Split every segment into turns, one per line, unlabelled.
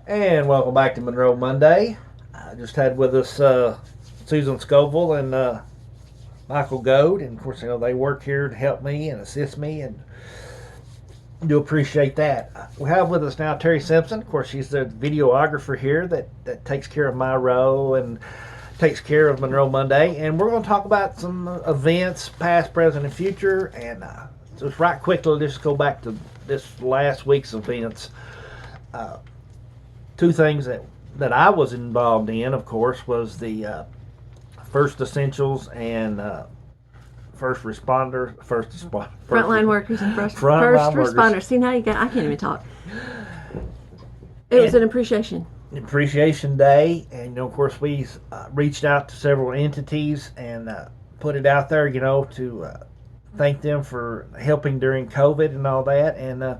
And welcome back to Monroe Monday. I just had with us Susan Scoville and Michael Goad, and of course, they work here to help me and assist me, and do appreciate that. We have with us now Terry Simpson. Of course, she's the videographer here that takes care of my row and takes care of Monroe Monday, and we're going to talk about some events, past, present, and future, and just right quickly, just go back to this last week's events. Two things that I was involved in, of course, was the First Essentials and
frontline workers and first
workers.
responders. See, now I can't even talk. It was an appreciation
Day, and of course we reached out to several entities and put it out there, to thank them for helping during COVID and all that, and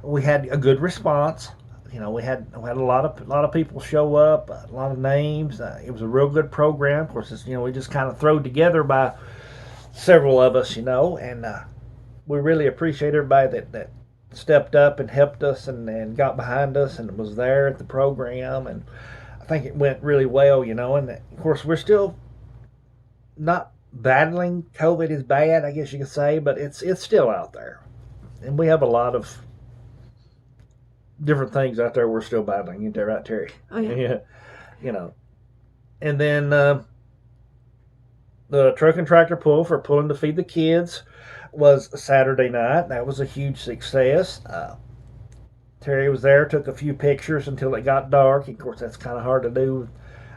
we had a good response. We had a lot of people show up, a lot of names. It was a real good program. Of course, we just kind of thrown together by several of us, and we really appreciate everybody that stepped up and helped us and got behind us and was there at the program. And I think it went really well, and of course we're still not battling COVID as bad, I guess you could say, but it's still out there, and we have a lot of different things out there we're still battling. Isn't that right, Terry?
Oh, yeah.
And then the truck and tractor pull for Pulling to Feed the Kids was Saturday night. That was a huge success. Terry was there, took a few pictures until it got dark. Of course, that's kind of hard to do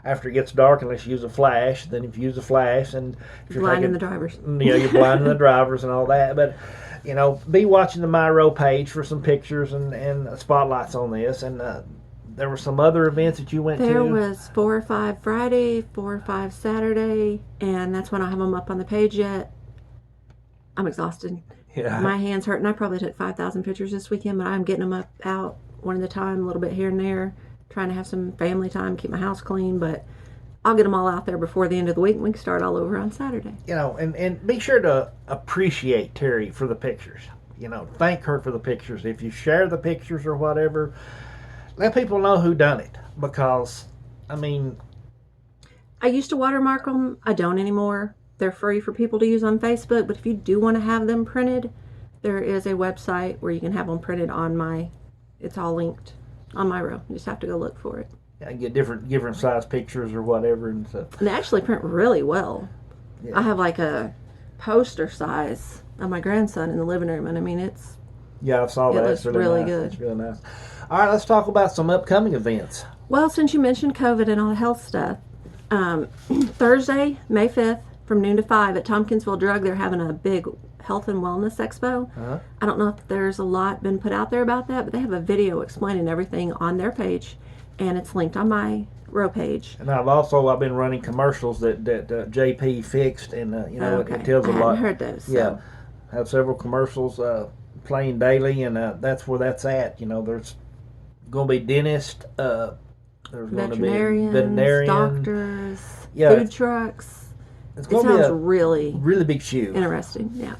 after it gets dark unless you use a flash. Then if you use a flash, and if you're
blinding the drivers.
You're blinding the drivers and all that. But be watching the MyRow page for some pictures and spotlights on this. And there were some other events that you went to.
There was 4 or 5 Friday, 4 or 5 Saturday, and that's when I have them up on the page yet. I'm exhausted.
Yeah.
My hands hurt, and I probably took 5,000 pictures this weekend, but I'm getting them out one at a time, a little bit here and there, trying to have some family time, keep my house clean, but I'll get them all out there before the end of the week, and we can start all over on Saturday.
And be sure to appreciate Terry for the pictures. Thank her for the pictures. If you share the pictures or whatever, let people know who done it. Because, I
used to watermark them. I don't anymore. They're free for people to use on Facebook, but if you do want to have them printed, there is a website where you can have them printed it's all linked on MyRow. You just have to go look for it.
I get different size pictures or whatever and stuff.
And they actually print really well. Yeah. I have like a poster size of my grandson in the living room, and it's
I saw that.
It's really good.
It's really nice. All right, let's talk about some upcoming events.
Well, since you mentioned COVID and all the health stuff, Thursday, May 5th, from noon to 5 at Tompkinsville Drug, they're having a big health and wellness expo.
Uh-huh.
I don't know if there's a lot been put out there about that, but they have a video explaining everything on their page, and it's linked on my row page.
And I've been running commercials that JP fixed, and it tells a lot.
I haven't heard those. So.
Yeah, have several commercials playing daily, and that's where that's at. There's going to be dentists, there's going to be veterinarians,
doctors, food trucks.
It sounds
really
big shoe.
Interesting, yeah.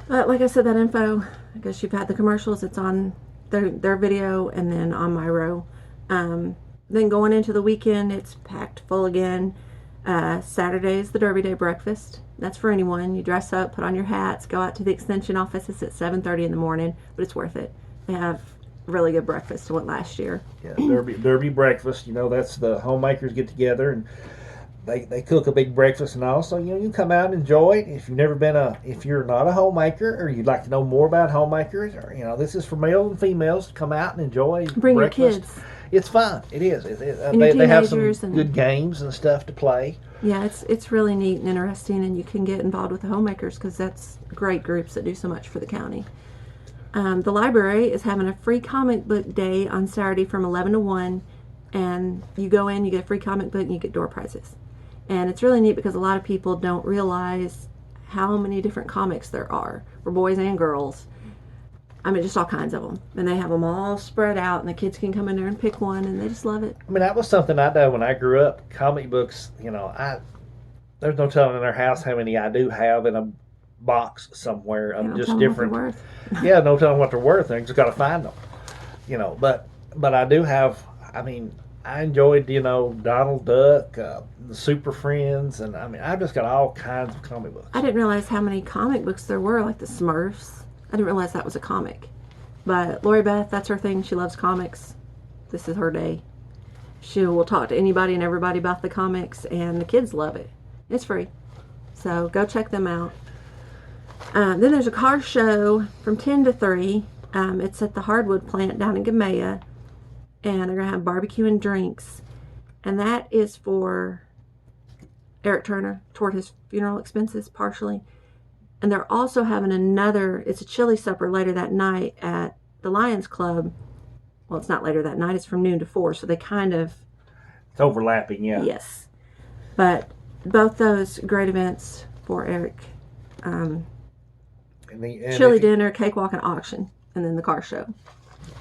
But like I said, that info, I guess you've had the commercials. It's on their video and then on MyRow. Then going into the weekend, it's packed full again. Saturday is the Derby Day breakfast. That's for anyone. You dress up, put on your hats, go out to the extension office. It's at 7:30 in the morning, but it's worth it. They have really good breakfast. I went last year.
Yeah, Derby breakfast. That's the homemakers get together and they cook a big breakfast, and also you come out and enjoy it. If you're not a homemaker or you'd like to know more about homemakers, or this is for males and females to come out and enjoy.
Bring
breakfast.
Your kids.
It's fun. It is.
They
have some good games and stuff to play.
Yeah, it's really neat and interesting, and you can get involved with the homemakers because that's great groups that do so much for the county. The library is having a free comic book day on Saturday from 11 to 1, and you go in, you get a free comic book, and you get door prizes. And it's really neat because a lot of people don't realize how many different comics there are for boys and girls. Just all kinds of them. And they have them all spread out, and the kids can come in there and pick one, and they just love it.
That was something I did when I grew up. Comic books, there's no telling in our house how many I do have in a box somewhere of just different.
What they're worth.
Yeah, no telling what they're worth. I just got to find them. But but I do have. I mean, I enjoyed Donald Duck, the Super Friends, and I mean I've just got all kinds of comic books.
I didn't realize how many comic books there were, like the Smurfs. I didn't realize that was a comic. But Lori Beth, that's her thing. She loves comics. This is her day. She will talk to anybody and everybody about the comics, and the kids love it. It's free. So go check them out. Then there's a car show from 10 to 3. It's at the hardwood plant down in Gamaya. And they're going to have barbecue and drinks. And that is for Eric Turner, toward his funeral expenses, partially. And they're also having it's a chili supper later that night at the Lions Club. Well, it's not later that night. It's from noon to 4. So they kind of...
It's overlapping, yeah.
Yes. But both those great events for Eric. Chili dinner, cakewalk, and auction. And then the car show.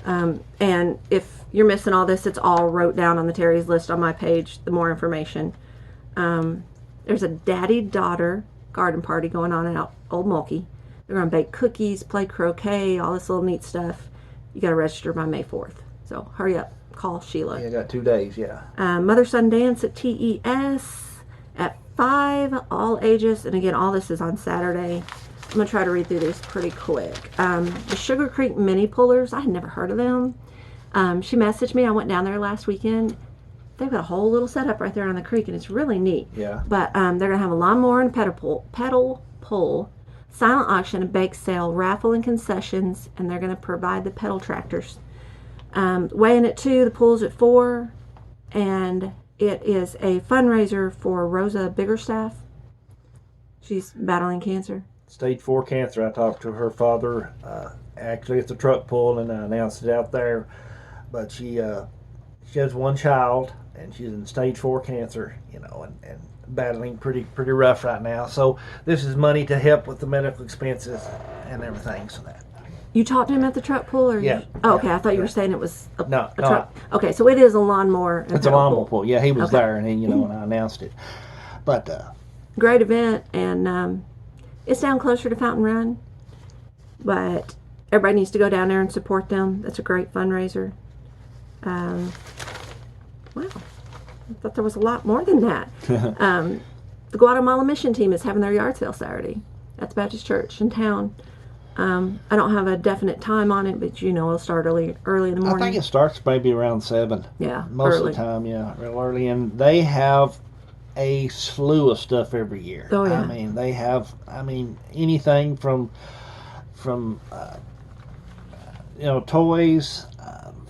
And if you're missing all this, it's all wrote down on the Terry's list on my page, the more information. There's a daddy-daughter garden party going on in Old Mulkey. They're going to bake cookies, play croquet, all this little neat stuff. You got to register by May 4th. So hurry up. Call Sheila.
Yeah, got 2 days, yeah.
Mother-son dance at TES at 5, all ages. And again, all this is on Saturday. I'm going to try to read through these pretty quick. The Sugar Creek Mini Pullers, I had never heard of them. She messaged me. I went down there last weekend. They've got a whole little setup right there on the creek, and it's really neat.
Yeah.
But they're going to have a lawnmower and pedal pull, silent auction, a bake sale, raffle, and concessions, and they're going to provide the pedal tractors. Weighing at 2, the pool's at 4, and it is a fundraiser for Rosa Biggerstaff. She's battling cancer.
Stage 4 cancer. I talked to her father actually at the truck pull, and I announced it out there. But she has one child, and she's in stage 4 cancer, and battling pretty rough right now. So this is money to help with the medical expenses and everything. So that.
You talked to him at the truck pull, or
yeah?
Oh, okay. I thought you were saying it was a truck.
No.
Okay, so it is a lawnmower. And
it's a lawnmower pull. Yeah, he was
okay.
there, and he, and I announced it. But
great event, and it's down closer to Fountain Run, but everybody needs to go down there and support them. That's a great fundraiser. Wow, I thought there was a lot more than that. The Guatemala Mission Team is having their yard sale Saturday at the Baptist Church in town. I don't have a definite time on it, but it'll start early in the morning.
I think it starts maybe around 7.
Yeah,
most
early.
of the time, yeah, real early, and they have a slew of stuff every year.
Oh yeah.
I mean, they have. Anything from toys,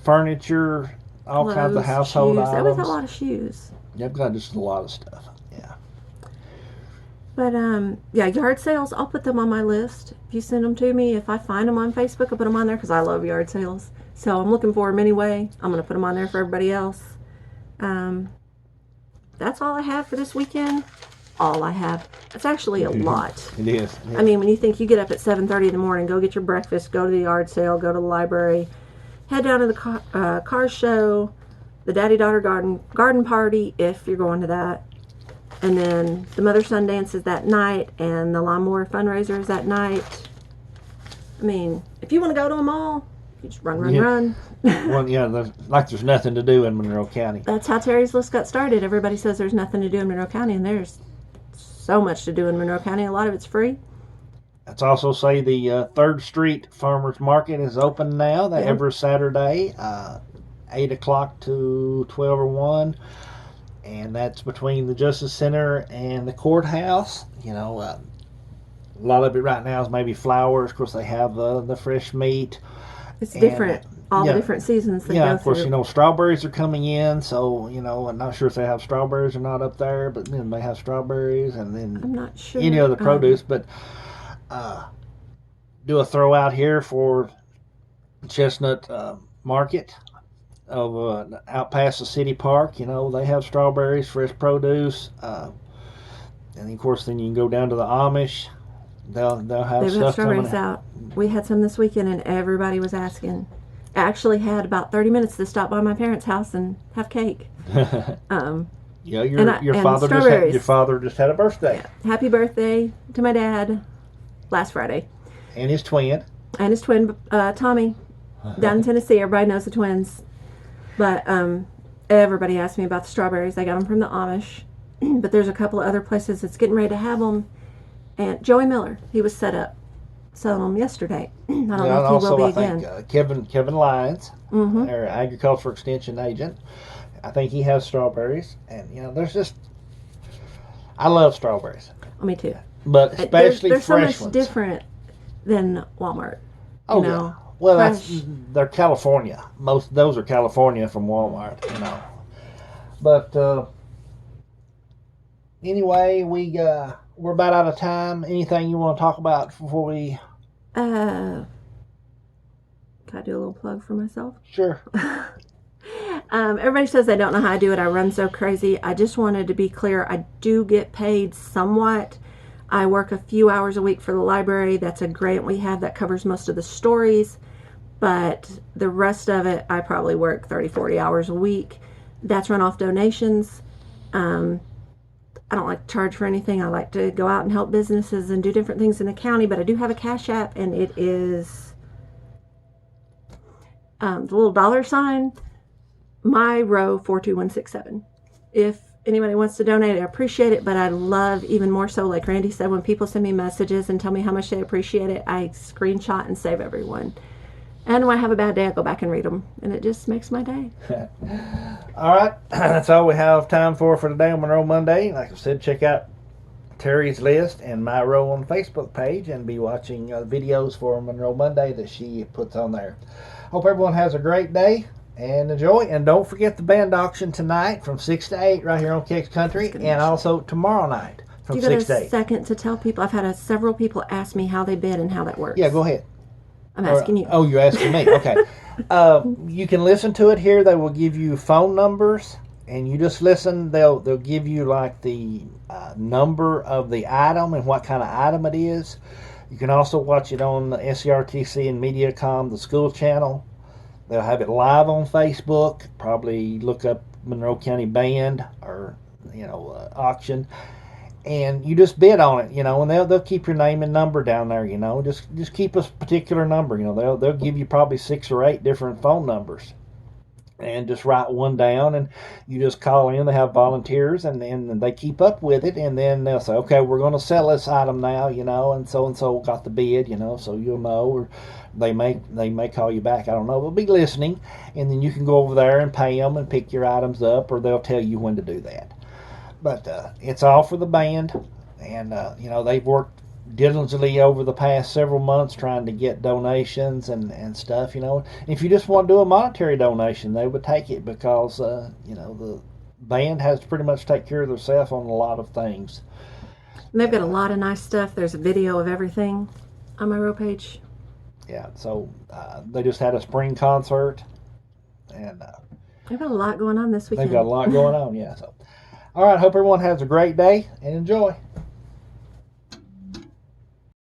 furniture, all kinds of household
shoes.
items.
They always have a lot of shoes.
They've got just a lot of stuff. Yeah.
But yard sales, I'll put them on my list. If you send them to me, if I find them on Facebook, I'll put them on there because I love yard sales. So I'm looking for them anyway. I'm going to put them on there for everybody else. That's all I have for this weekend. All I have. It's actually a lot.
It is. Yeah.
I mean, when you think you get up at 7:30 in the morning, go get your breakfast, go to the yard sale, go to the library, head down to the car show, the daddy-daughter garden party, if you're going to that. And then the mother-son dance is that night, and the lawnmower fundraiser is that night. I mean, if you want to go to them all, you just run.
Well, yeah, there's nothing to do in Monroe County.
That's how Terry's List got started. Everybody says there's nothing to do in Monroe County, and there's so much to do in Monroe County. A lot of it's free.
Let's also say the 3rd Street Farmers Market is open now. Every Saturday, 8 o'clock to 12 or 1. And that's between the Justice Center and the courthouse. A lot of it right now is maybe flowers. Of course, they have the fresh meat.
It's different. All the different seasons they go
of course,
through.
strawberries are coming in. So, I'm not sure if they have strawberries or not up there. But then they have strawberries and then
I'm not sure.
any other produce. But do a throw out here for Chestnut Market. Out past the city park, they have strawberries, fresh produce, and of course, then you can go down to the Amish. They'll have stuff
strawberries
coming
out. We had some this weekend, and everybody was asking. I actually had about 30 minutes to stop by my parents' house and have cake.
Yeah, your father just had a birthday.
Yeah. Happy birthday to my dad last Friday.
And his twin.
And his twin, Tommy, down in Tennessee. Everybody knows the twins. But everybody asked me about the strawberries. I got them from the Amish, but there's a couple of other places that's getting ready to have them. And Joey Miller, he was set up selling them yesterday. I don't know
and
if he
also
will
I
be
think
again.
Kevin Lyons,
Mm-hmm.
our agriculture extension agent, I think he has strawberries, and there's just I love strawberries,
Oh, me too.
but especially
They're so
fresh
much
ones.
different than Walmart.
Oh
you
yeah.
know,
Well,
fresh.
they're California. Most of those are California from Walmart, But anyway, we're about out of time. Anything you want to talk about before we?
Can I do a little plug for myself?
Sure.
Everybody says they don't know how I do it. I run so crazy. I just wanted to be clear. I do get paid somewhat. I work a few hours a week for the library. That's a grant we have that covers most of the stories. But the rest of it, I probably work 30, 40 hours a week. That's run off donations. I don't like to charge for anything. I like to go out and help businesses and do different things in the county. But I do have a Cash App, and it is the little $sign, my row 42167. If anybody wants to donate, I appreciate it, but I love even more so, like Randy said, when people send me messages and tell me how much they appreciate it, I screenshot and save everyone. And when I have a bad day, I go back and read them, and it just makes my day.
All right, that's all we have time for today on Monroe Monday. Like I said, check out Terry's list and my row on the Facebook page, and be watching videos for Monroe Monday that she puts on there. Hope everyone has a great day and enjoy. And don't forget the band auction tonight from 6 to 8 right here on Kicks Country, and also tomorrow night from
Do you got
6 to
a
8.
second to tell people? I've had several people ask me how they bid and how that works.
Yeah, go ahead.
I'm asking you.
Oh, you're asking me. Okay. You can listen to it here. They will give you phone numbers, and you just listen. They'll give you like the number of the item and what kind of item it is. You can also watch it on the SCRTC and Mediacom, the school channel. They'll have it live on Facebook. Probably look up Monroe County Band or auction, and you just bid on it, and they'll keep your name and number down there, just keep a particular number, they'll give you probably 6 or 8 different phone numbers, and just write one down, and you just call in. They have volunteers, and they keep up with it, and then they'll say, okay, we're going to sell this item now, and so got the bid, so you'll know, or they may call you back, I don't know, but be listening, and then you can go over there and pay them and pick your items up, or they'll tell you when to do that. But it's all for the band, and they've worked diligently over the past several months trying to get donations and stuff. And if you just want to do a monetary donation, they would take it, because the band has to pretty much take care of themselves on a lot of things.
And they've got a lot of nice stuff. There's a video of everything on my row page.
Yeah, so they just had a spring concert, and
They've got a lot going on this weekend.
they've got a lot going on. Yeah, so all right. Hope everyone has a great day and enjoy.